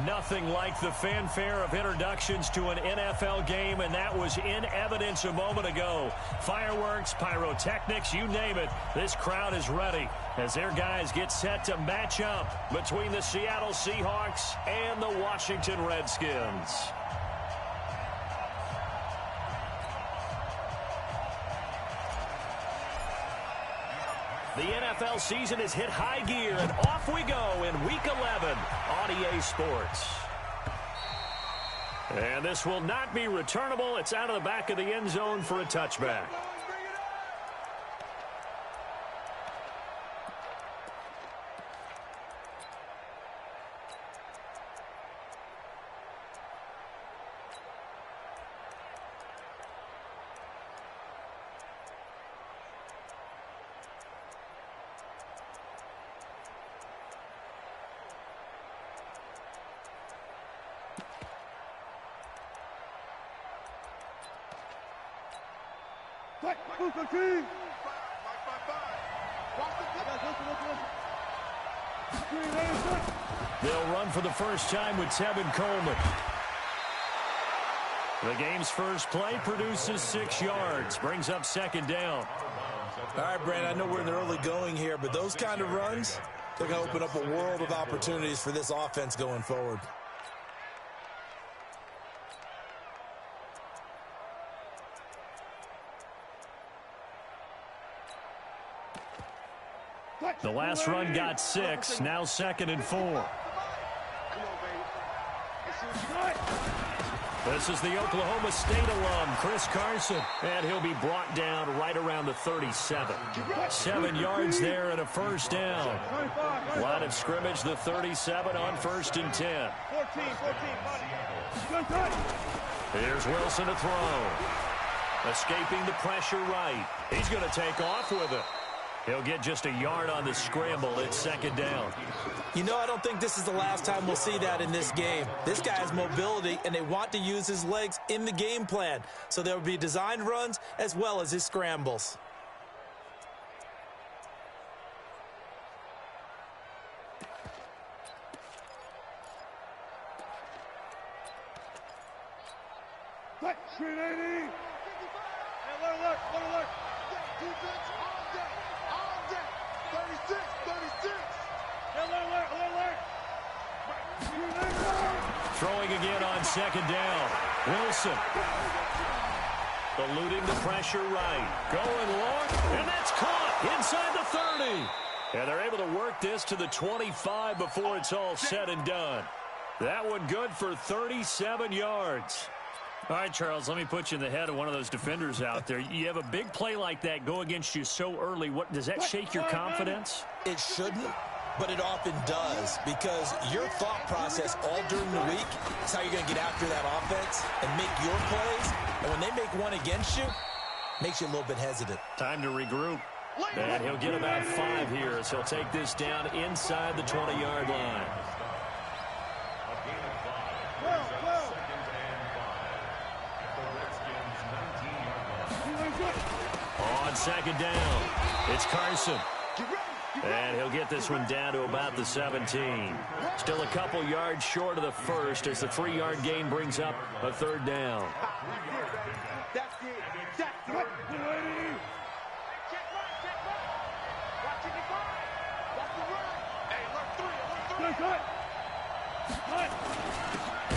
Nothing like the fanfare of introductions to an NFL game, and that was in evidence a moment ago. Fireworks, pyrotechnics, you name it. This crowd is ready as their guys get set to match up between the Seattle Seahawks and the Washington Redskins. The NFL season has hit high gear, and off we go in Week 11 on EA Sports. And this will not be returnable. It's out of the back of the end zone for a touchback. They'll run for the first time with Tevin Coleman. The game's first play produces 6 yards, brings up second down. All right, Brandon, I know we're in the early going here, but those kind of runs, they're going to open up a world of opportunities for this offense going forward. The last run got 6, now 2nd and 4. This is the Oklahoma State alum, Chris Carson, and he'll be brought down right around the 37. 7 yards there and a first down. Line of scrimmage, the 37 on 1st and 10. Here's Wilson to throw. Escaping the pressure right. He's going to take off with it. He'll get just a yard on the scramble. It's second down. You know, I don't think this is the last time we'll see that in this game. This guy has mobility, and they want to use his legs in the game plan. So there will be designed runs as well as his scrambles. Throwing again on second down. Wilson. Eluding the pressure right. Going long, and that's caught inside the 30. And they're able to work this to the 25 before it's all said and done. That one good for 37 yards. All right, Charles, let me put you in the head of one of those defenders out there. You have a big play like that go against you so early. Does that shake your confidence? It shouldn't, but it often does, because your thought process all during the week is how you're going to get after that offense and make your plays. And when they make one against you, makes you a little bit hesitant. Time to regroup. And he'll get about 5 here as he'll take this down inside the 20-yard line. On second down, it's Carson. And he'll get this one down to about the 17. Still a couple yards short of the first as the 3-yard gain brings up a third down.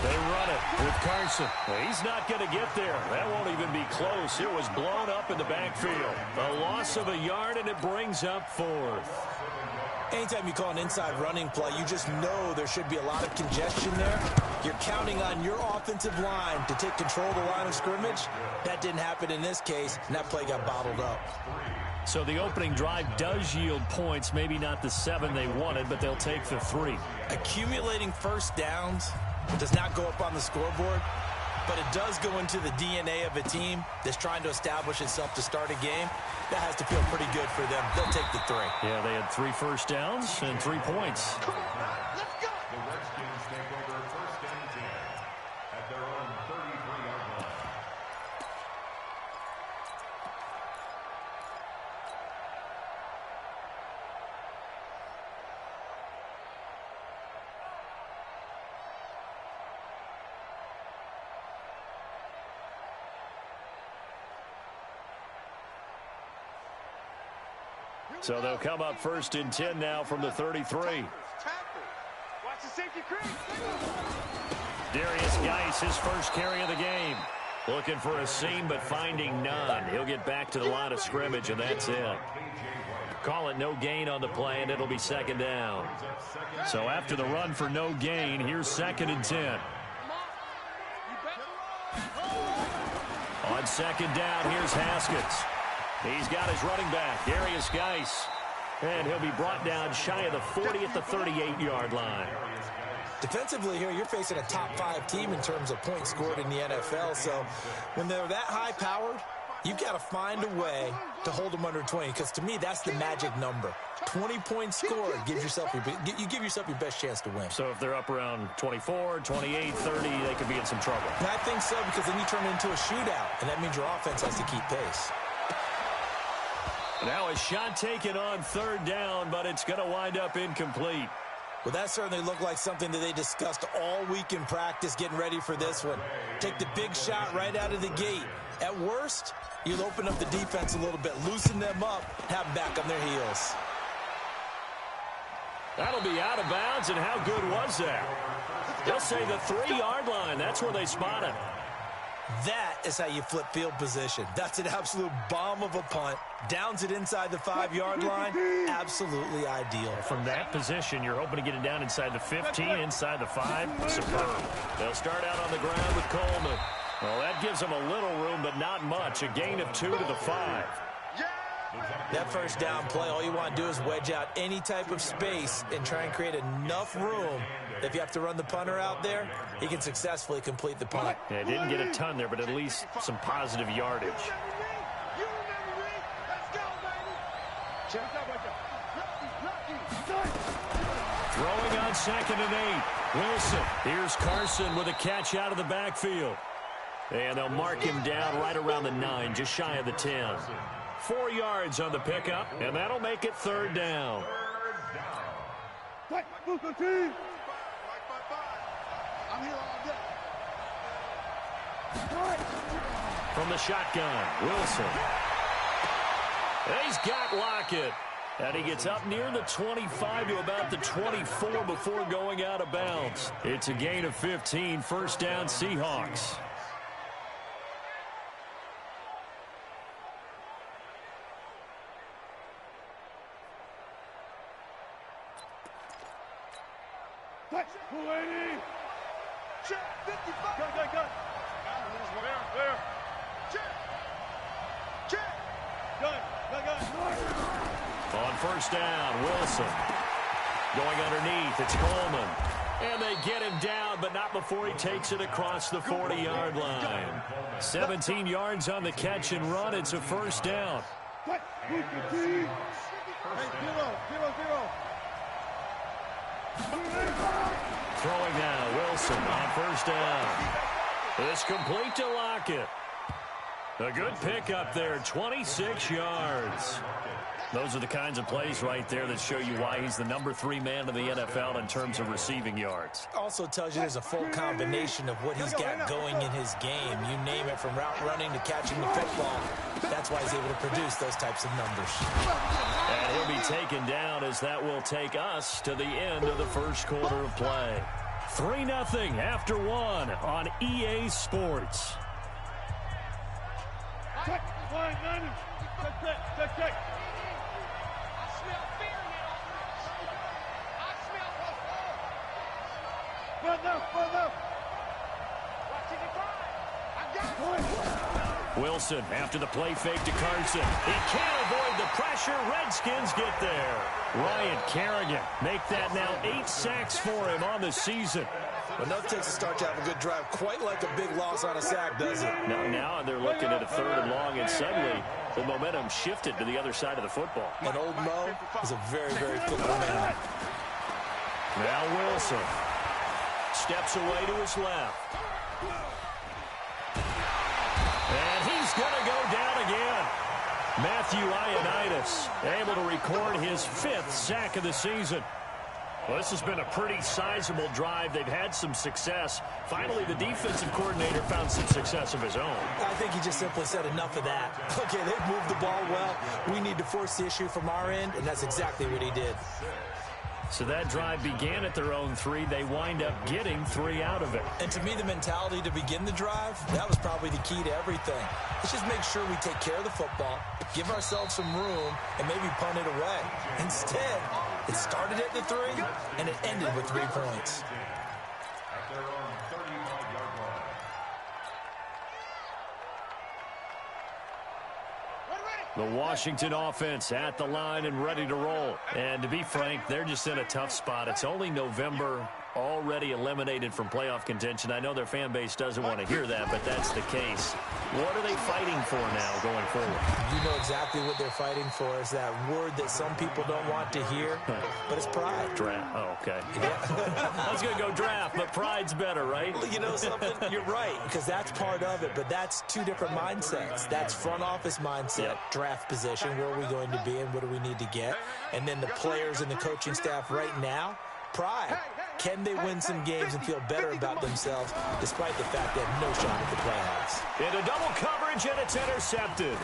They run it with Carson. He's not going to get there. That won't even be close. It was blown up in the backfield. A loss of a yard, and it brings up 4th. Anytime you call an inside running play, you just know there should be a lot of congestion there. You're counting on your offensive line to take control of the line of scrimmage. That didn't happen in this case, and that play got bottled up. So the opening drive does yield points, maybe not the 7 they wanted, but they'll take the 3. Accumulating first downs does not go up on the scoreboard, but it does go into the DNA of a team that's trying to establish itself to start a game. That has to feel pretty good for them. They'll take the 3. Yeah, they had 3 first downs and 3 points. Come on, let's go. The Redskins take over 1st and 10 at their own 33-yard line. So they'll come up 1st and 10 now from the 33. Watch the safety crease. Darius Geis, his first carry of the game. Looking for a seam, but finding none. He'll get back to the line of scrimmage, and that's it. Call it no gain on the play, and it'll be 2nd down. So after the run for no gain, here's 2nd and 10. On 2nd down, here's Haskins. He's got his running back, Darius Geis. And he'll be brought down shy of the 40 at the 38-yard line. Defensively here, you're facing a top 5 team in terms of points scored in the NFL. So when they're that high-powered, you've got to find a way to hold them under 20. Because to me, that's the magic number. 20 points scored, you give yourself your best chance to win. So if they're up around 24, 28, 30, they could be in some trouble. And I think so, because then you turn it into a shootout, and that means your offense has to keep pace. Now a shot taken on 3rd down, but it's going to wind up incomplete. Well, that certainly looked like something that they discussed all week in practice, getting ready for this one. Take the big shot right out of the gate. At worst, you'll open up the defense a little bit, loosen them up, have them back on their heels. That'll be out of bounds, and how good was that? They'll say the 3-yard line. That's where they spot it. That is how you flip field position. That's an absolute bomb of a punt. Downs it inside the 5-yard line. Absolutely ideal. From that position, you're hoping to get it down inside the 15, inside the 5. Superb. They'll start out on the ground with Coleman. Well, that gives them a little room, but not much. A gain of 2 to the 5. That 1st down play, all you want to do is wedge out any type of space and try and create enough room. If you have to run the punter out there, he can successfully complete the punt. Yeah, didn't get a ton there, but at least some positive yardage. Throwing on 2nd and 8. Wilson. Here's Carson with a catch out of the backfield. And they'll mark him down right around the 9, just shy of the 10. 4 yards on the pickup, and that'll make it 3rd down. From the shotgun, Wilson. He's got Lockett. And he gets up near the 25 to about the 24 before going out of bounds. It's a gain of 15, 1st down Seahawks. On 1st down, Wilson. Going underneath, it's Coleman. And they get him down, but not before he takes it across the 40-yard line. 17 yards on the catch and run. It's a 1st down. Throwing now, Wilson on 1st down. It's complete to Lockett. A good pickup there, 26 yards. Those are the kinds of plays right there that show you why he's the number 3 man in the NFL in terms of receiving yards. Also tells you there's a full combination of what he's got going in his game. You name it, from route running to catching the football. That's why he's able to produce those types of numbers. And he'll be taken down, as that will take us to the end of the 1st quarter of play. 3-0 after 1 on EA Sports. Wilson after the play fake to Carson. He can't avoid the pressure. Redskins get there. Ryan Kerrigan make that now 8 sacks for him on the season. Enough takes to start to have a good drive, quite like a big loss on a sack, does it? Now they're looking at a 3rd and long, and suddenly the momentum shifted to the other side of the football. And old Mo is a very, very football man. Now Wilson steps away to his left. And he's going to go down again. Matthew Ioannidis able to record his 5th sack of the season. Well, this has been a pretty sizable drive. They've had some success. Finally, the defensive coordinator found some success of his own. I think he just simply said enough of that. Okay, they've moved the ball well. We need to force the issue from our end, and that's exactly what he did. So that drive began at their own 3. They wind up getting 3 out of it. And to me, the mentality to begin the drive, that was probably the key to everything. Let's just make sure we take care of the football, give ourselves some room, and maybe punt it away. Instead, it started at the 3, and it ended with 3 points. At their own 35-yard line. The Washington offense at the line and ready to roll. And to be frank, they're just in a tough spot. It's only November, already eliminated from playoff contention. I know their fan base doesn't want to hear that, but that's the case. What are they fighting for now going forward? You know exactly what they're fighting for. Is that word that some people don't want to hear, but it's pride. Draft. Oh, okay. Yeah. I was going to go draft, but pride's better, right? You know something? You're right, because that's part of it, but that's 2 different mindsets. That's front office mindset, draft position, where are we going to be and what do we need to get? And then the players and the coaching staff right now, pride. Can they win some games and feel better about themselves despite the fact they have no shot at the playoffs? Into double coverage, and it's intercepted.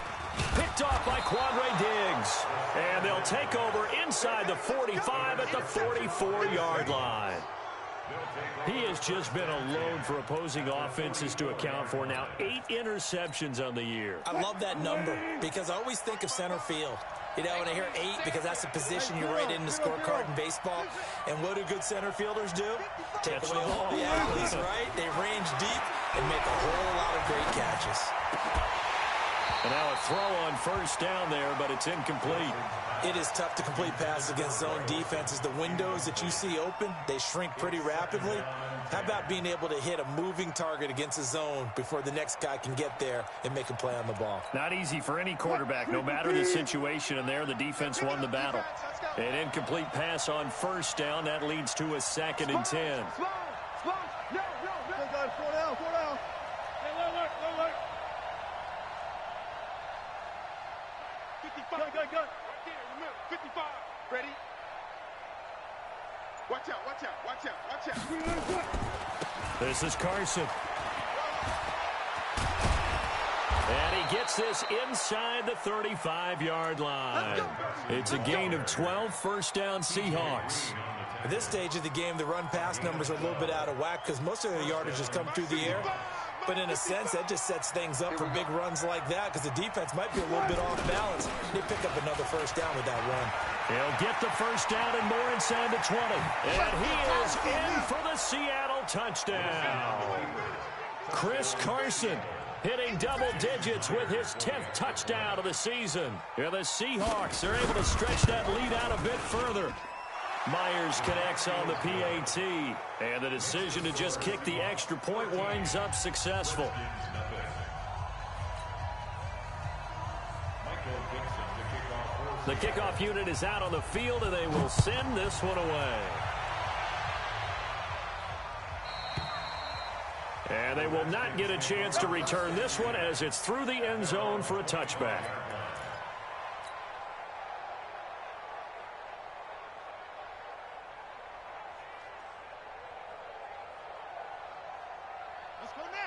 Picked off by Quandre Diggs. And they'll take over inside the 45 at the 44-yard line. He has just been a load for opposing offenses to account for. Now 8 interceptions on the year. I love that number because I always think of center field. You know, when I hear 8, because that's a position you write in the scorecard in baseball. And what do good center fielders do? Take away all the athletes, right? They range deep and make a whole lot of great catches. And now a throw on first down there, but it's incomplete. It is tough to complete passes against zone defenses. The windows that you see open, they shrink pretty rapidly. How about being able to hit a moving target against a zone before the next guy can get there and make a play on the ball? Not easy for any quarterback, no matter the situation. And there, the defense won the battle. An incomplete pass on first down. That leads to a 2nd and 10. Slow. No. Slow down. Hey, look. 55. Go. Right there, in the middle. 55. Ready? Watch out. This is Carson. And he gets this inside the 35-yard line. It's a gain of 12, first down Seahawks. At this stage of the game, the run-pass numbers are a little bit out of whack because most of their yardage has come through the air. But in a sense, that just sets things up for big runs like that because the defense might be a little bit off balance. They pick up another first down with that run. He'll get the first down and more inside the 20. And he is in for the Seattle touchdown. Chris Carson hitting double digits with his 10th touchdown of the season. And the Seahawks are able to stretch that lead out a bit further. Myers connects on the PAT, and the decision to just kick the extra point winds up successful. The kickoff unit is out on the field, and they will send this one away. And they will not get a chance to return this one as it's through the end zone for a touchback.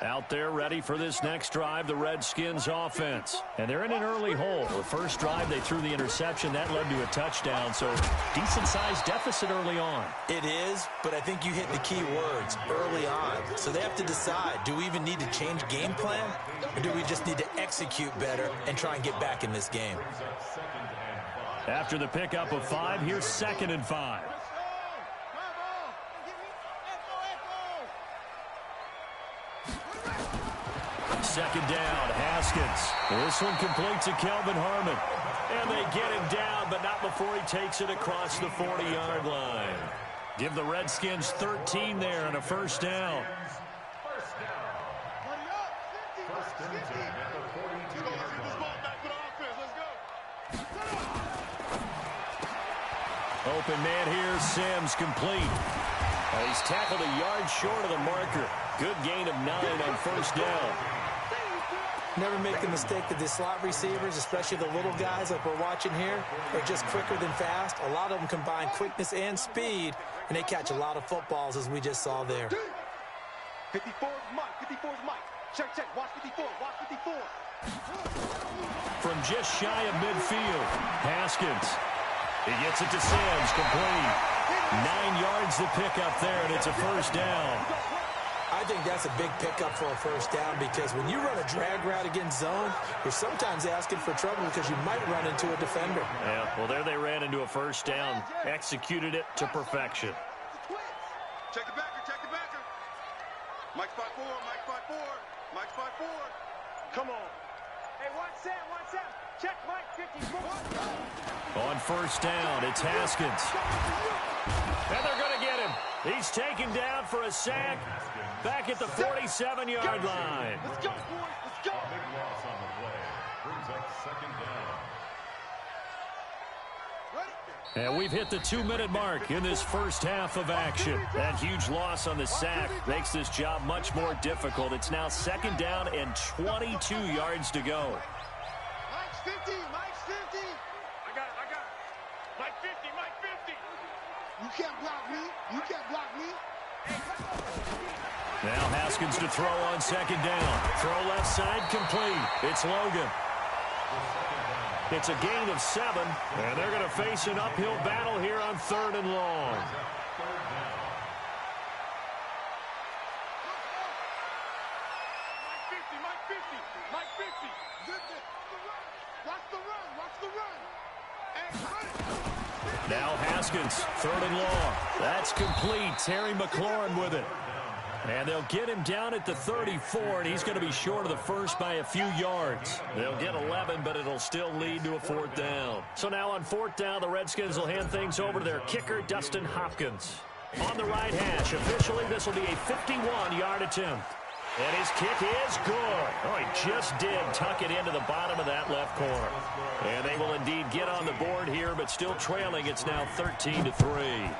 Out there ready for this next drive, the Redskins offense. And they're in an early hole. The first drive, they threw the interception. That led to a touchdown, so decent-sized deficit early on. It is, but I think you hit the key words, early on. So they have to decide, do we even need to change game plan? Or do we just need to execute better and try and get back in this game? After the pickup of 5, here's 2nd and 5. Second down, Haskins. This one complete to Kelvin Harmon. And they get him down, but not before he takes it across the 40-yard line. Give the Redskins 13 there and a first down. Open man here, Sims complete. He's tackled a yard short of the marker. Good gain of 9 on first down. Never make the mistake that the slot receivers, especially the little guys like we're watching here, are just quicker than fast. A lot of them combine quickness and speed, and they catch a lot of footballs, as we just saw there. 54 is Mike. 54 is Mike. Check, check. Watch 54. Watch 54. From just shy of midfield, Haskins. He gets it to Sims, complete. 9 yards to pick up there, and it's a first down. I think that's a big pickup for a first down because when you run a drag route against zone, you're sometimes asking for trouble because you might run into a defender. Yeah, well, there they ran into a first down, executed it to perfection. Check the backer. Check the backer. Mike spot 4. Mike spot 4. Mike spot 4. Come on. Hey, watch Sam. Watch Sam. Check Mike 50. On first down, it's Haskins. And they're going to get him. He's taken down for a sack back at the 47-yard line. Let's go, boys. Let's go. Big loss on the play. Brings up second down. And we've hit the 2-minute mark in this first half of action. That huge loss on the sack makes this job much more difficult. It's now second down and 22 yards to go. Mike's 50. Mike's 50. I got it. Mike 50. Mike 50. You can't block me. You can't block me. Now Haskins to throw on second down. Throw left side complete. It's Logan. It's a gain of 7, and they're going to face an uphill battle here on 3rd and long. Mike 50. Mike 50. Mike 50. Watch the run. Watch the run. And Now Haskins, 3rd and long. That's complete. Terry McLaurin with it. And they'll get him down at the 34, and he's going to be short of the first by a few yards. They'll get 11, but it'll still lead to a 4th down. So now on 4th down, the Redskins will hand things over to their kicker, Dustin Hopkins. On the right hash, officially, this will be a 51-yard attempt. And his kick is good. Oh, he just did tuck it into the bottom of that left corner. And they will indeed get on the board here, but still trailing. It's now 13-3.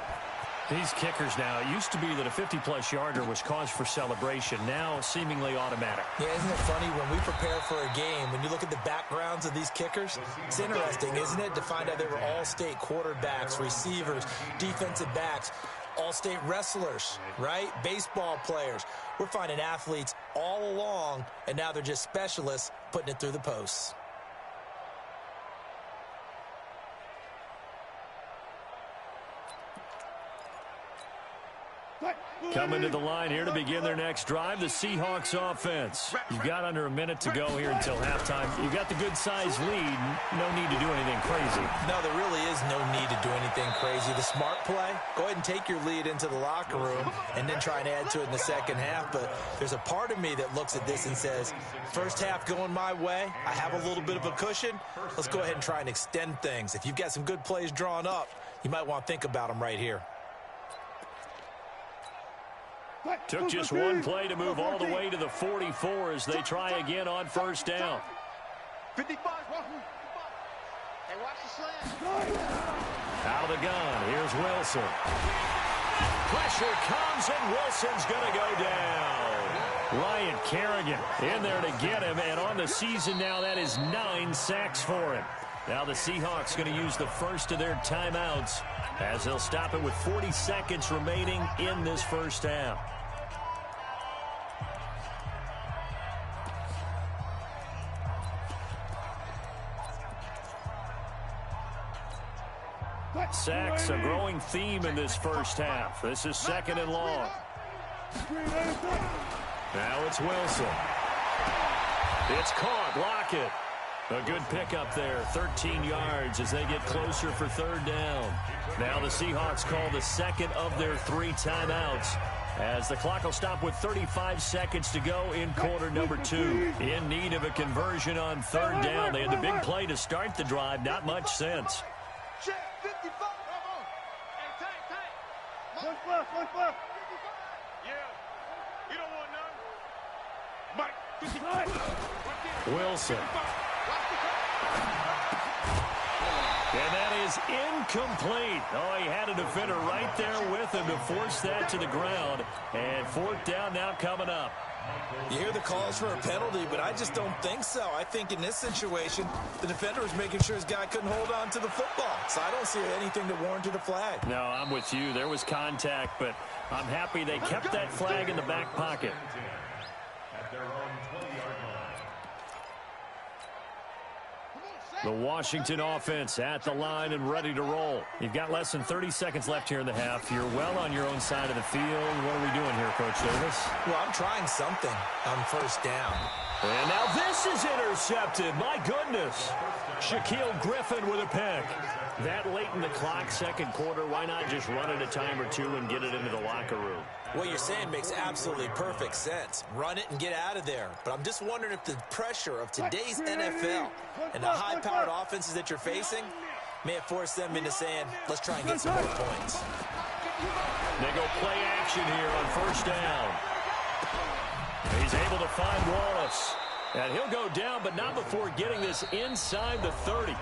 These kickers now, it used to be that a 50-plus yarder was cause for celebration. Now, seemingly automatic. Yeah, isn't it funny when we prepare for a game, when you look at the backgrounds of these kickers, it's interesting, isn't it, to find out they were all-state quarterbacks, receivers, defensive backs, all-state wrestlers, right? Baseball players. We're finding athletes all along, and now they're just specialists putting it through the posts. Coming to the line here to begin their next drive, the Seahawks offense. You've got under a minute to go here until halftime. You've got the good-sized lead. No need to do anything crazy. No, there really is no need to do anything crazy. The smart play, go ahead and take your lead into the locker room and then try and add to it in the second half. But there's a part of me that looks at this and says, first half going my way, I have a little bit of a cushion. Let's go ahead and try and extend things. If you've got some good plays drawn up, you might want to think about them right here. Took just one play to move all the way to the 44 as they try again on first down. 55. Hey, watch the slant. Out of the gun, here's Wilson. Pressure comes, and Wilson's going to go down. Ryan Kerrigan in there to get him, and on the season now, that is 9 sacks for him. Now the Seahawks going to use the first of their timeouts as they'll stop it with 40 seconds remaining in this first half. Sacks, a growing theme in this first half. This is 2nd and long. Now it's Wilson. It's caught. Lockett. A good pickup there. 13 yards as they get closer for 3rd down. Now the Seahawks call the second of their 3 timeouts as the clock will stop with 35 seconds to go in quarter number 2. In need of a conversion on 3rd down. They had the big play to start the drive. Not much sense. Check 55. Hey, tank. One left. Yeah. You don't want none. Mike, 55. Wilson. And that is incomplete. Oh, he had a defender right there with him to force that to the ground. And 4th down now coming up. You hear the calls for a penalty, but I just don't think so. I think in this situation, the defender was making sure his guy couldn't hold on to the football. So I don't see anything that warranted a flag. No, I'm with you. There was contact, but I'm happy they kept that flag in the back pocket. At their own 20-yard line. The Washington offense at the line and ready to roll. You've got less than 30 seconds left here in the half. You're well on your own side of the field. What are we doing here, Coach Davis? Well, I'm trying something on first down. And now this is intercepted. My goodness. Shaquille Griffin with a pick. That late in the clock, second quarter, why not just run it a time or two and get it into the locker room? What you're saying makes absolutely perfect sense. Run it and get out of there. But I'm just wondering if the pressure of today's NFL and the high-powered offenses that you're facing may have forced them into saying, let's try and get some more points. They go play action here on first down. He's able to find Wallace. And he'll go down, but not before getting this inside the 30.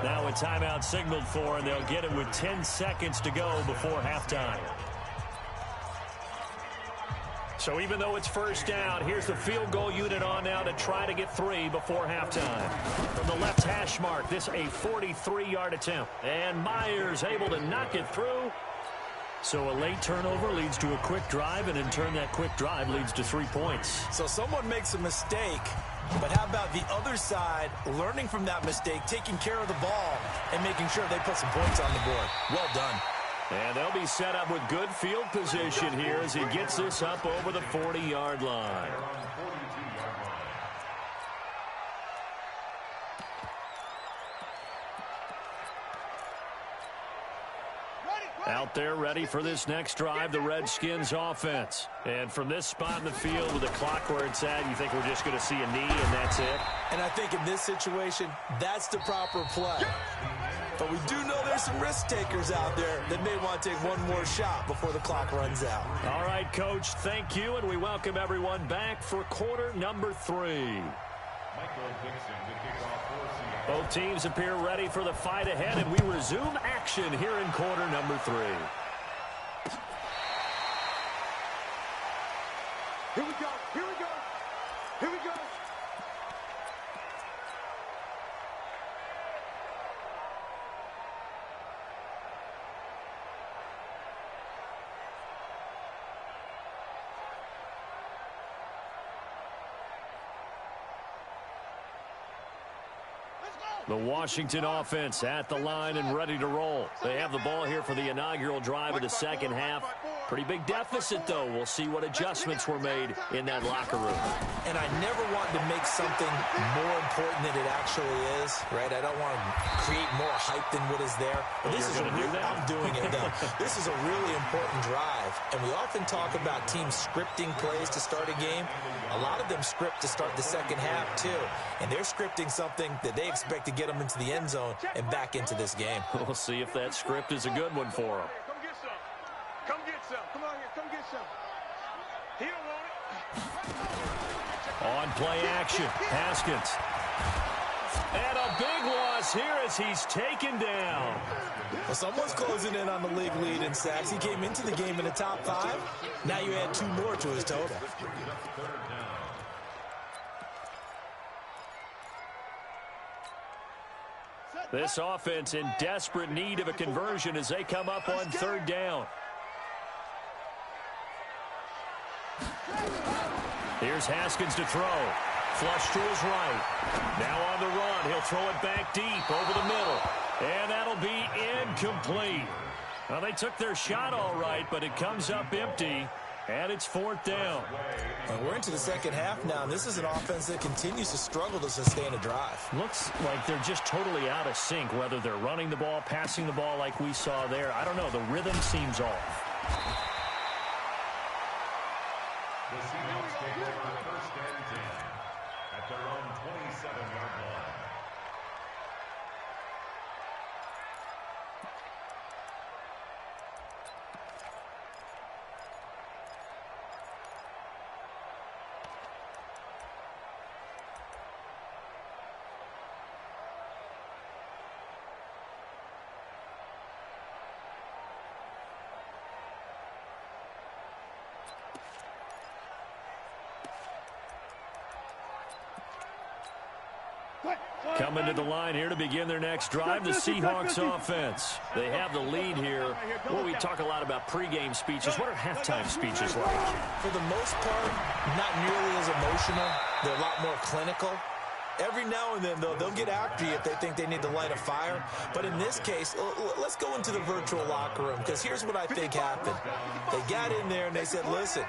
Now a timeout signaled for, and they'll get it with 10 seconds to go before halftime. So even though it's first down, here's the field goal unit on now to try to get 3 before halftime. From the left hash mark, this a 43-yard attempt. And Myers able to knock it through. So a late turnover leads to a quick drive, and in turn that quick drive leads to 3 points. So someone makes a mistake, but how about the other side learning from that mistake, taking care of the ball, and making sure they put some points on the board? Well done. And they'll be set up with good field position here as he gets this up over the 40-yard line. Out there ready for this next drive, the Redskins offense. And from this spot in the field with the clock where it's at, you think we're just going to see a knee and that's it? And I think in this situation, that's the proper play. But we do know there's some risk takers out there that may want to take one more shot before the clock runs out. All right, Coach, thank you, and we welcome everyone back for quarter number 3. Both teams appear ready for the fight ahead, and we resume action here in quarter number 3. Here we go, here we go, here we go. The Washington offense at the line and ready to roll. They have the ball here for the inaugural drive of the second half. Pretty big deficit, though. We'll see what adjustments were made in that locker room. And I never want to make something more important than it actually is, right? I don't want to create more hype than what is there. But this is a real, I'm doing it, though. This is a really important drive. And we often talk about teams scripting plays to start a game. A lot of them script to start the second half, too. And they're scripting something that they expect to get them into the end zone and back into this game. We'll see if that script is a good one for them. Come get some. Come get some. Come on here. Come get some. He don't want it. On play action, Haskins. And a big loss here as he's taken down. Well, someone's closing in on the league lead in sacks. He came into the game in the top 5. Now you add 2 more to his total. This offense in desperate need of a conversion as they come up on third down. Here's Haskins to throw. Flush to his right. Now on the run. He'll throw it back deep over the middle. And that'll be incomplete. Well, they took their shot all right, but it comes up empty. And it's fourth down. We're into the second half now. And this is an offense that continues to struggle to sustain a drive. Looks like they're just totally out of sync, whether they're running the ball, passing the ball like we saw there. I don't know. The rhythm seems off. The Seahawks take over first and 10 at their own 27-yard line. Coming to the line here to begin their next drive, the Seahawks offense. They have the lead here. Well, we talk a lot about pregame speeches. What are halftime speeches like? For the most part, not nearly as emotional. They're a lot more clinical. Every now and then, though, they'll get after you if they think they need to light a fire. But in this case, let's go into the virtual locker room, because here's what I think happened. They got in there and they said, listen,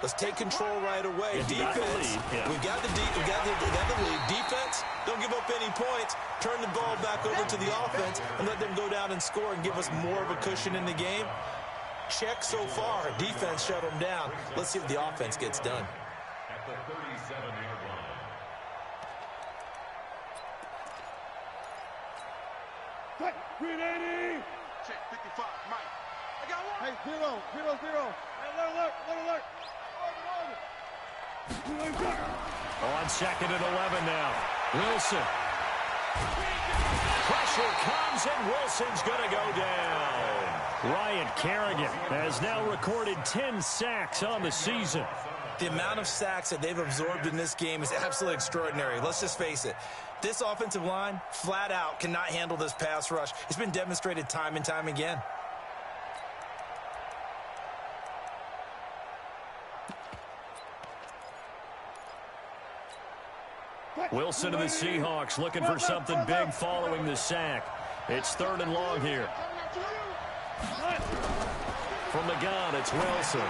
let's take control right away. Defense, we've got the lead. Defense, don't give up any points. Turn the ball back over to the offense and let them go down and score and give us more of a cushion in the game. Check so far. Defense shut them down. Let's see if the offense gets done. At the 37-yard line. Green 80. Check 55, Mike. I got one. Hey, 0, 0, 0. Hey, alert. On second and 11 now. Wilson. Pressure comes, and Wilson's going to go down. Ryan Kerrigan has now recorded 10 sacks on the season. The amount of sacks that they've absorbed in this game is absolutely extraordinary. Let's just face it. This offensive line, flat out, cannot handle this pass rush. It's been demonstrated time and time again. Wilson and the Seahawks looking for something big following the sack. It's 3rd and long here. From the gun, it's Wilson.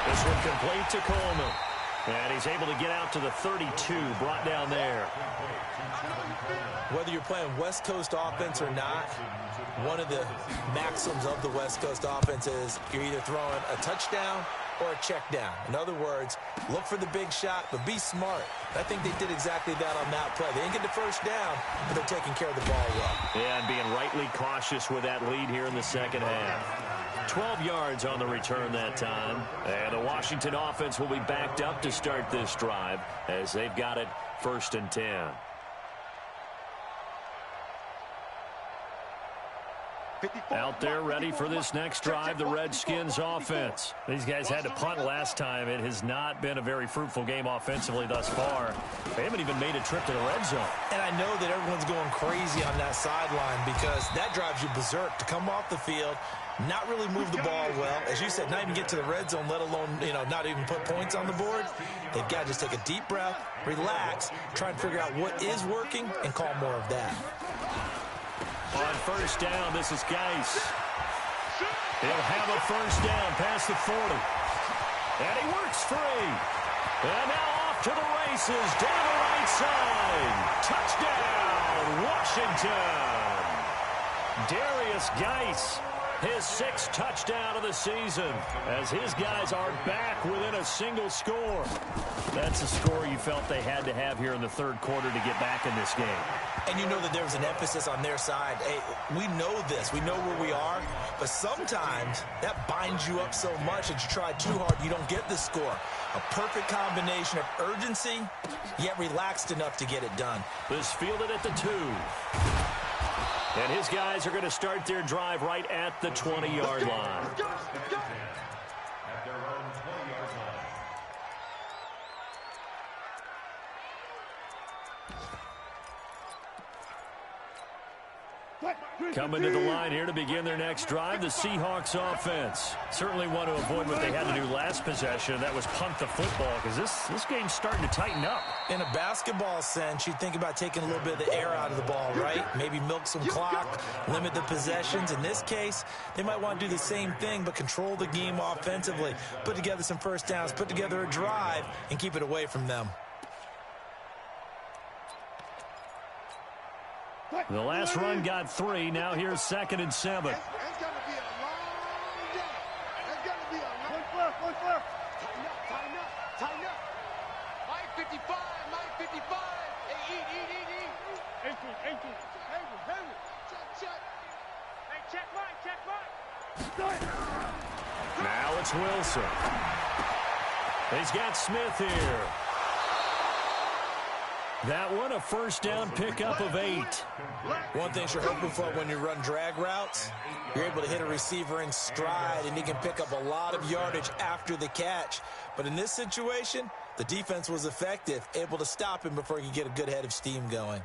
This one complete to Coleman. And he's able to get out to the 32, brought down there. Whether you're playing West Coast offense or not, one of the maxims of the West Coast offense is you're either throwing a touchdown or a check down. In other words, look for the big shot, but be smart. I think they did exactly that on that play. They didn't get the first down, but they're taking care of the ball well. Yeah, and being rightly cautious with that lead here in the second half. 12 yards on the return that time. And the Washington offense will be backed up to start this drive as they've got it 1st and 10. Out there ready for this next drive, the Redskins offense. These guys had to punt last time. It has not been a very fruitful game offensively thus far. They haven't even made a trip to the red zone. And I know that everyone's going crazy on that sideline because that drives you berserk to come off the field, not really move the ball well. As you said, not even get to the red zone, let alone, not even put points on the board. They've got to just take a deep breath, relax, try and figure out what is working and call more of that. On 1st down, this is Geis. He'll have a 1st down past the 40. And he works free. And now off to the races, down the right side. Touchdown, Washington. Darius Geis, his 6th touchdown of the season, as his guys are back within a single score. That's a score you felt they had to have here in the 3rd quarter to get back in this game. And you know that there was an emphasis on their side. Hey, we know this. We know where we are. But sometimes that binds you up so much that you try too hard, you don't get the score. A perfect combination of urgency, yet relaxed enough to get it done. This fielded at the 2. And his guys are going to start their drive right at the 20-yard line. At their own 20-yard line. Coming to the line here to begin their next drive, the Seahawks offense. Certainly want to avoid what they had to do last possession. That was punt the football, because this game's starting to tighten up. In a basketball sense, you think about taking a little bit of the air out of the ball, right? Maybe milk some clock, limit the possessions. In this case, they might want to do the same thing, but control the game offensively. Put together some 1st downs, put together a drive, and keep it away from them. The last run got 3. Now here's 2nd and 7. It's going to be a long day. It's going to be a long day. Tighten up. Mike 55, Mike 55. Hey, eat. 18. Check. Hey, check Mike. Now it's Wilson. He's got Smith here. That one, a first down pickup of 8. One thing you're hoping for when you run drag routes, you're able to hit a receiver in stride, and he can pick up a lot of yardage after the catch. But in this situation, the defense was effective, able to stop him before he could get a good head of steam going.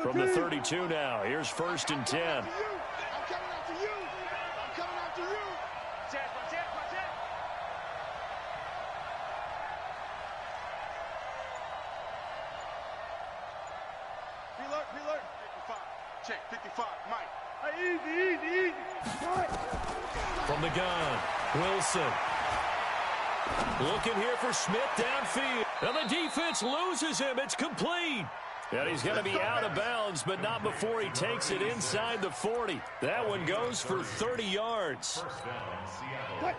From the 32 now, here's 1st and 10. I'm coming after you. I'm coming after you. Watch it. Pre-alert. 55. Check, 55. Mike. Easy. From the gun, Wilson. Looking here for Smith downfield. And the defense loses him. It's complete. And he's going to be out of bounds, but not before he takes it inside the 40. That one goes for 30 yards. First down, Seattle. Hey,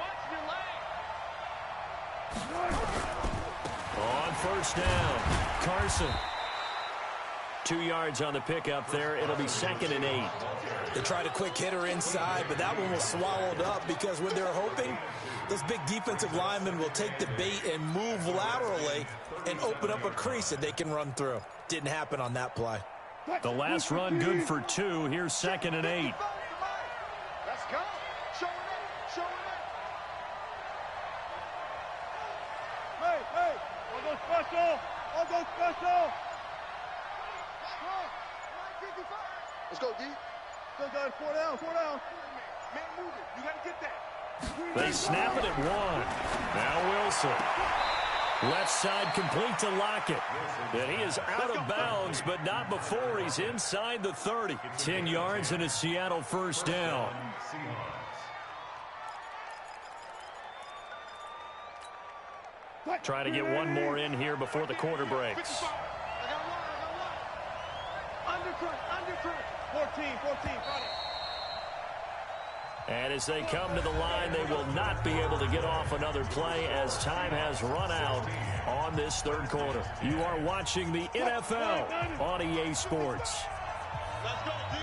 watch your leg. On first down, Carson. 2 yards on the pickup there. It'll be 2nd and 8. They tried a quick hitter inside, but that one was swallowed up because what they're hoping, those big defensive linemen will take the bait and move laterally and open up a crease that they can run through. Didn't happen on that play. The last run good for 2. Here's 2nd and 8. Let's go. Show it up. Hey. I'll go special. Let's go, D. Go, guys. 4 down. Man, move it. You got to get that. They snap it at 1. Now Wilson. Left side complete to Lockett. And he is out of bounds, but not before he's inside the 30. 10 yards and a Seattle first down. Trying to get one more in here before the quarter breaks. I got one. Undercut. 14, And as they come to the line, they will not be able to get off another play as time has run out on this third quarter. You are watching the NFL on EA Sports. Let's go, D.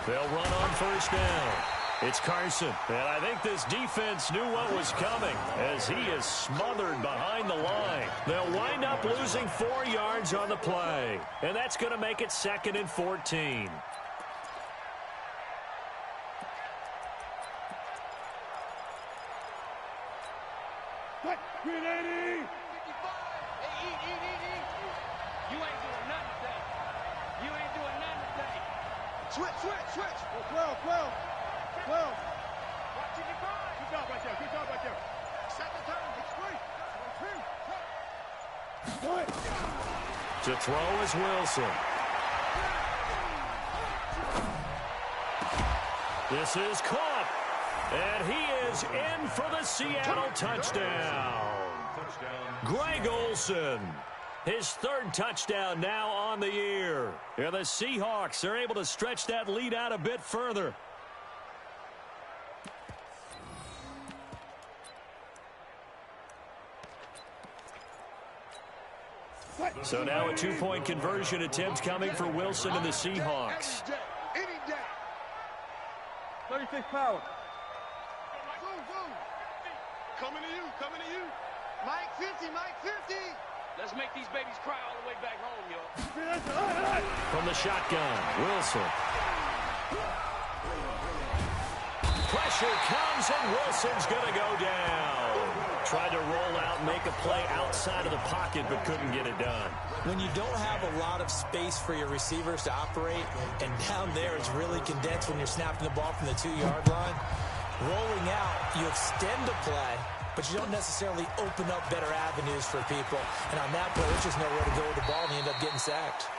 They'll run on first down. It's Carson, and I think this defense knew what was coming as he is smothered behind the line. They'll wind up losing 4 yards on the play, and that's going to make it 2nd and 14. Green 80. 55. Hey, eat. You ain't doing nothing today. Switch. 12. Watch it, Good job right there. Second time. It's free. To throw is Wilson. This is caught. And he is in for the Seattle touchdown. Greg Olsen. His 3rd touchdown now on the year. And the Seahawks are able to stretch that lead out a bit further. So now a 2-point conversion attempt coming for Wilson and the Seahawks. Any day. 36 power. Coming to you. Mike 50. Let's make these babies cry all the way back home, y'all. From the shotgun, Wilson. Pressure comes, and Wilson's going to go down. Tried to roll out, make a play outside of the pocket, but couldn't get it done. When you don't have a lot of space for your receivers to operate, and down there it's really condensed when you're snapping the ball from the 2-yard line, rolling out, you extend the play, but you don't necessarily open up better avenues for people. And on that play, there's just nowhere to go with the ball, and you end up getting sacked.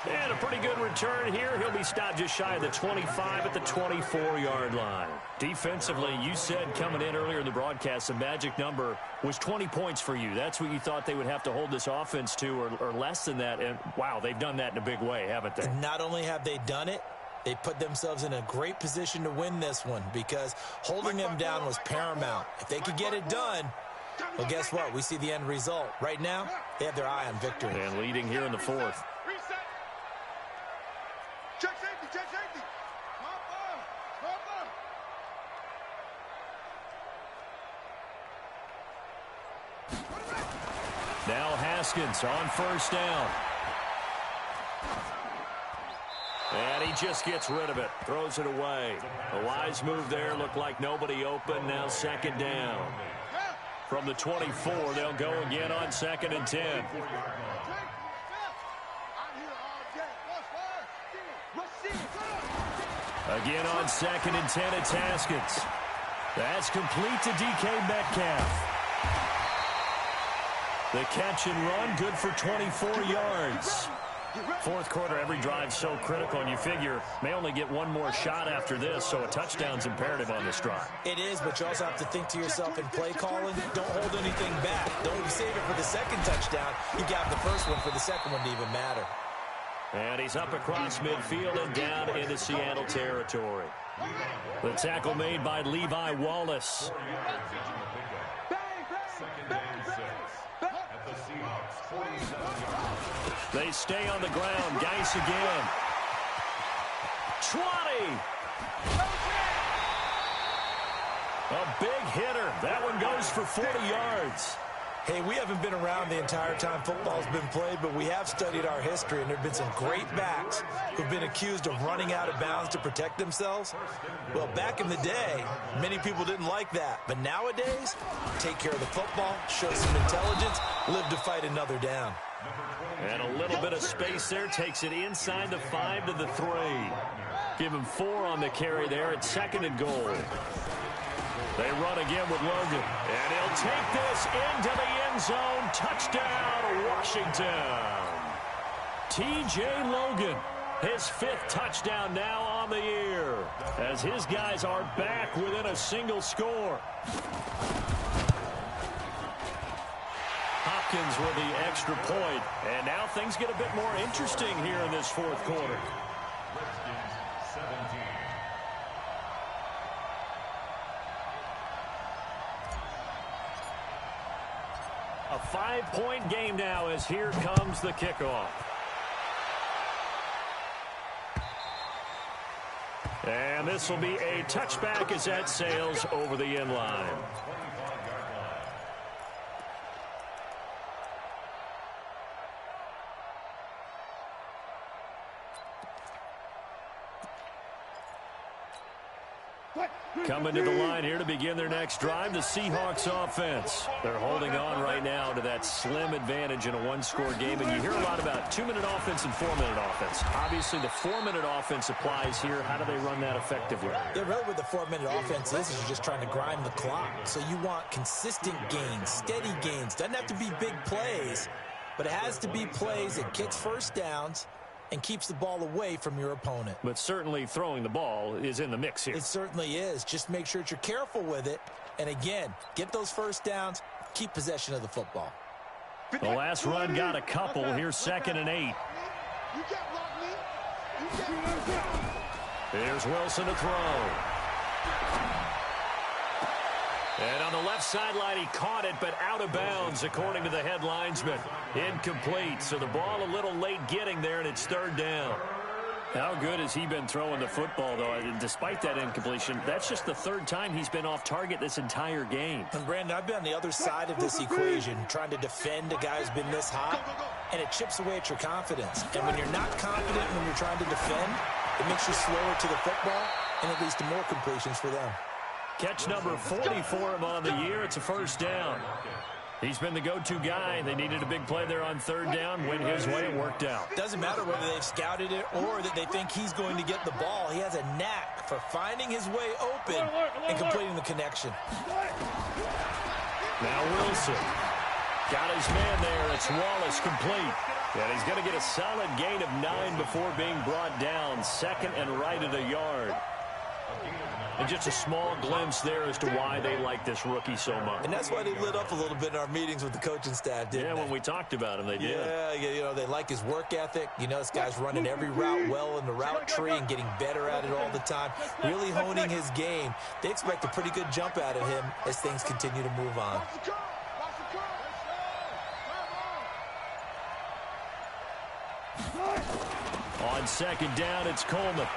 And a pretty good return here. He'll be stopped just shy of the 25 at the 24-yard line. Defensively, you said coming in earlier in the broadcast, the magic number was 20 points for you. That's what you thought they would have to hold this offense to, or less than that. And, wow, they've done that in a big way, haven't they? Not only have they done it, they put themselves in a great position to win this one because holding them down was paramount. If they could get it done, well, guess what? We see the end result. Right now, they have their eye on victory. And leading here in the 4th. Check safety. Redskins on first down. And he just gets rid of it. Throws it away. A wise move there. Looked like nobody open. Now second down. From the 24, they'll go again on 2nd and 10. Again on 2nd and 10, it's Haskins. That's complete to DK Metcalf. The catch and run, good for 24 yards. Fourth quarter, every drive so critical, and you figure may only get one more shot after this, so a touchdown's imperative on this drive. It is, but you also have to think to yourself in play calling, don't hold anything back. Don't save it for the second touchdown. You got the first one for the second one to even matter. And he's up across midfield and down into Seattle territory. The tackle made by Levi Wallace. They stay on the ground. Geis again. 20. A big hitter. That one goes for 40 yards. Hey, we haven't been around the entire time football's been played, but we have studied our history, and there have been some great backs who've been accused of running out of bounds to protect themselves. Well, back in the day, many people didn't like that. But nowadays, take care of the football, show some intelligence, live to fight another down. And a little bit of space there. Takes it inside the 5 to the 3. Give him 4 on the carry there at 2nd and goal. They run again with Logan. And he'll take this into the end zone. Touchdown, Washington. T.J. Logan, his 5th touchdown now on the year, as his guys are back within a single score. Hopkins with the extra point. And now things get a bit more interesting here in this fourth quarter. Redskins 17. A 5-point game now as here comes the kickoff. And this will be a touchback as that sails over the end line. Coming to the line here to begin their next drive, the Seahawks offense. They're holding on right now to that slim advantage in a one-score game, and you hear a lot about 2-minute offense and 4-minute offense. Obviously, the 4-minute offense applies here. How do they run that effectively? Yeah, really what the 4-minute offense is you're just trying to grind the clock. So you want consistent gains, steady gains. Doesn't have to be big plays, but it has to be plays that kicks first downs and keeps the ball away from your opponent. But certainly throwing the ball is in the mix here. It certainly is. Just make sure that you're careful with it. And again, get those first downs, keep possession of the football. The last run got a couple. Here's 2nd and 8. Here's Wilson to throw. And on the left sideline, he caught it, but out of bounds, according to the head linesman. Incomplete, so the ball a little late getting there, and it's 3rd down. How good has he been throwing the football, though? And despite that incompletion, that's just the 3rd time he's been off target this entire game. And, Brandon, I've been on the other side of this equation, trying to defend a guy who's been this hot, and it chips away at your confidence. And when you're not confident when you're trying to defend, it makes you slower to the football, and it leads to more completions for them. Catch number 40 for him on the year. It's a 1st down. He's been the go-to guy. They needed a big play there on 3rd down. Went his way. It worked out. Doesn't matter whether they've scouted it or that they think he's going to get the ball. He has a knack for finding his way open and completing the connection. Now Wilson. Got his man there. It's Wallace complete. And he's going to get a solid gain of 9 before being brought down. 2nd and right at a yard. And just a small glimpse there as to why they like this rookie so much. And that's why they lit up a little bit in our meetings with the coaching staff, didn't they? When we talked about him, they did. Yeah, you know, they like his work ethic. You know, this guy's running every route well in the route tree and getting better at it all the time, really honing his game. They expect a pretty good jump out of him as things continue to move on. On 2nd down, it's Coleman.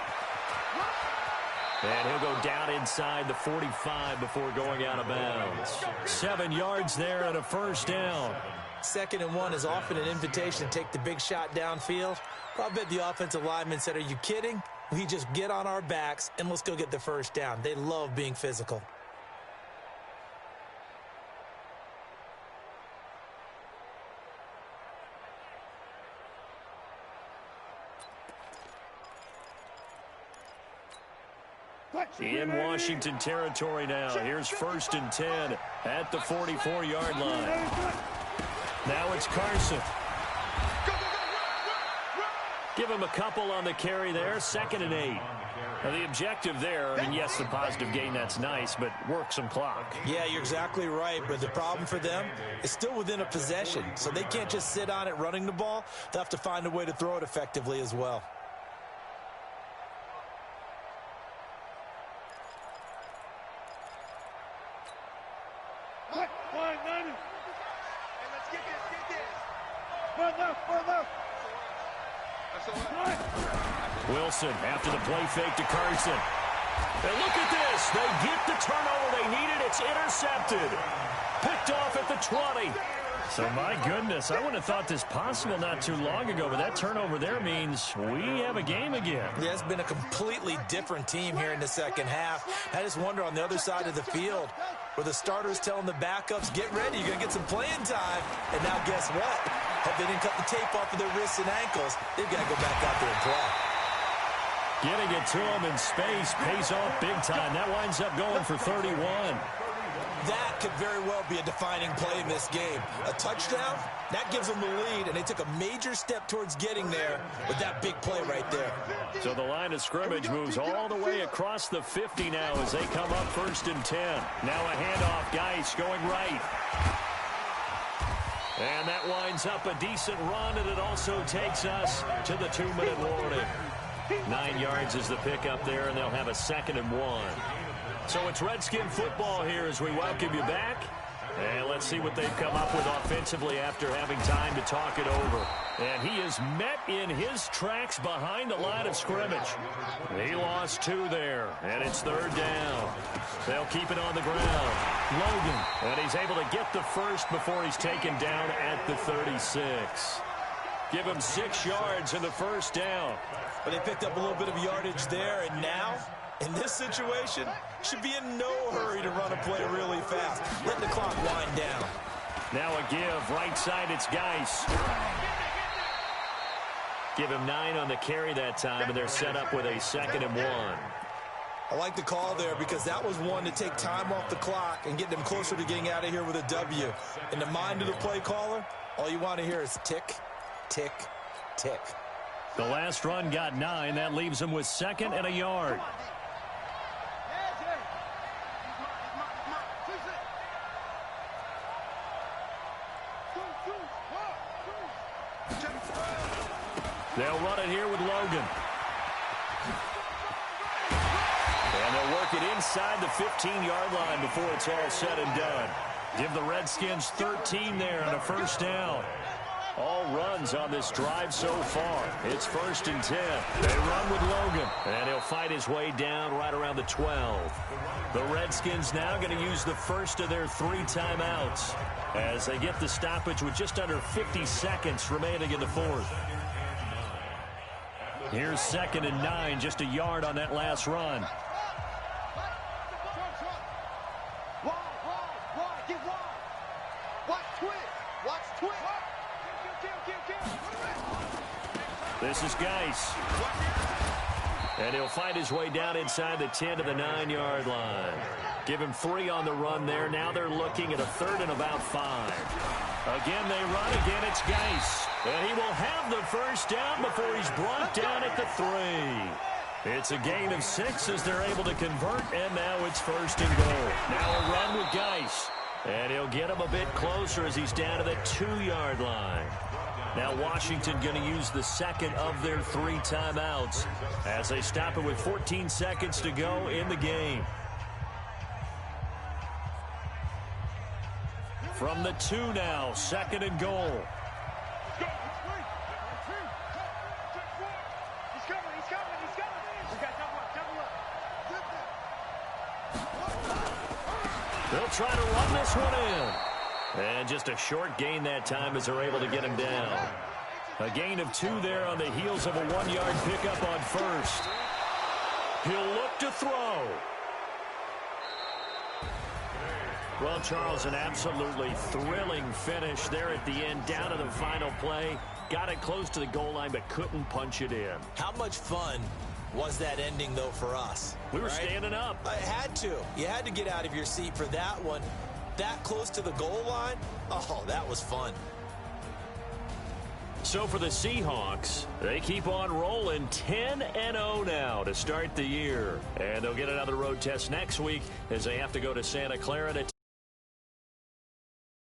And he'll go down inside the 45 before going out of bounds. 7 yards there and a first down. 2nd and 1 is often an invitation to take the big shot downfield. I bet the offensive lineman said, are you kidding? We just get on our backs and let's go get the first down. They love being physical. In Washington territory now. Here's 1st and 10 at the 44-yard line. Now it's Carson. Give him a couple on the carry there. 2nd and 8. Now the objective there, I mean, yes, the positive gain, that's nice, but work some clock. Yeah, you're exactly right, but the problem for them is still within a possession, so they can't just sit on it running the ball. They'll have to find a way to throw it effectively as well. Wilson after the play fake to Carson. And look at this. They get the turnover they needed. It's intercepted. Picked off at the 20. So, my goodness, I wouldn't have thought this possible not too long ago, but that turnover there means we have a game again. Yeah, it's been a completely different team here in the second half. I just wonder on the other side of the field where the starters telling the backups, get ready, you're going to get some playing time. And now guess what? Hope they didn't cut the tape off of their wrists and ankles. They've got to go back out there and play. Getting it to him in space pays off big time. That winds up going for 31. That could very well be a defining play in this game. A touchdown, that gives them the lead, and they took a major step towards getting there with that big play right there. So the line of scrimmage moves all the way across the 50 now as they come up 1st and 10. Now a handoff, Geis going right. And that winds up a decent run, and it also takes us to the 2-minute warning. 9 yards is the pickup there, and they'll have a 2nd and 1. So it's Redskin football here as we welcome you back. And let's see what they've come up with offensively after having time to talk it over. And he is met in his tracks behind the line of scrimmage. He lost 2 there, and it's 3rd down. They'll keep it on the ground. Logan, and he's able to get the first before he's taken down at the 36. Give him 6 yards in the first down. But they picked up a little bit of yardage there, and now, in this situation, should be in no hurry to run a play really fast. Let the clock wind down. Now a give. Right side, it's Geis. Give him 9 on the carry that time, and they're set up with a 2nd and 1. I like the call there because that was one to take time off the clock and get them closer to getting out of here with a W. In the mind of the play caller, all you want to hear is tick, tick, tick. The last run got 9. That leaves him with 2nd and a yard. They'll run it here with Logan. And they'll work it inside the 15-yard line before it's all said and done. Give the Redskins 13 there and a first down. All runs on this drive so far. It's 1st and 10. They run with Logan, and he'll fight his way down right around the 12. The Redskins now going to use the first of their 3 timeouts as they get the stoppage with just under 50 seconds remaining in the 4th. Here's 2nd and 9, just a yard on that last run. This is Geis. And he'll fight his way down inside the 10 to the 9-yard line. Give him 3 on the run there. Now they're looking at a 3rd and about 5. Again, they run. Again, it's Geis. And he will have the first down before he's brought down at the 3. It's a gain of 6 as they're able to convert, and now it's 1st and goal. Now a run with Geis. And he'll get him a bit closer as he's down to the 2-yard line. Now Washington going to use the 2nd of their 3 timeouts as they stop it with 14 seconds to go in the game. From the 2 now, 2nd and goal. He'll try to run this one in. And just a short gain that time as they're able to get him down. A gain of 2 there on the heels of a 1-yard pickup on first. He'll look to throw. Well, Charles, an absolutely thrilling finish there at the end, down to the final play. Got it close to the goal line, but couldn't punch it in. How much fun was that ending, though, for us? We were standing up. I had to. You had to get out of your seat for that one. That close to the goal line? Oh, that was fun. So for the Seahawks, they keep on rolling 10-0 now to start the year. And they'll get another road test next week as they have to go to Santa Clara to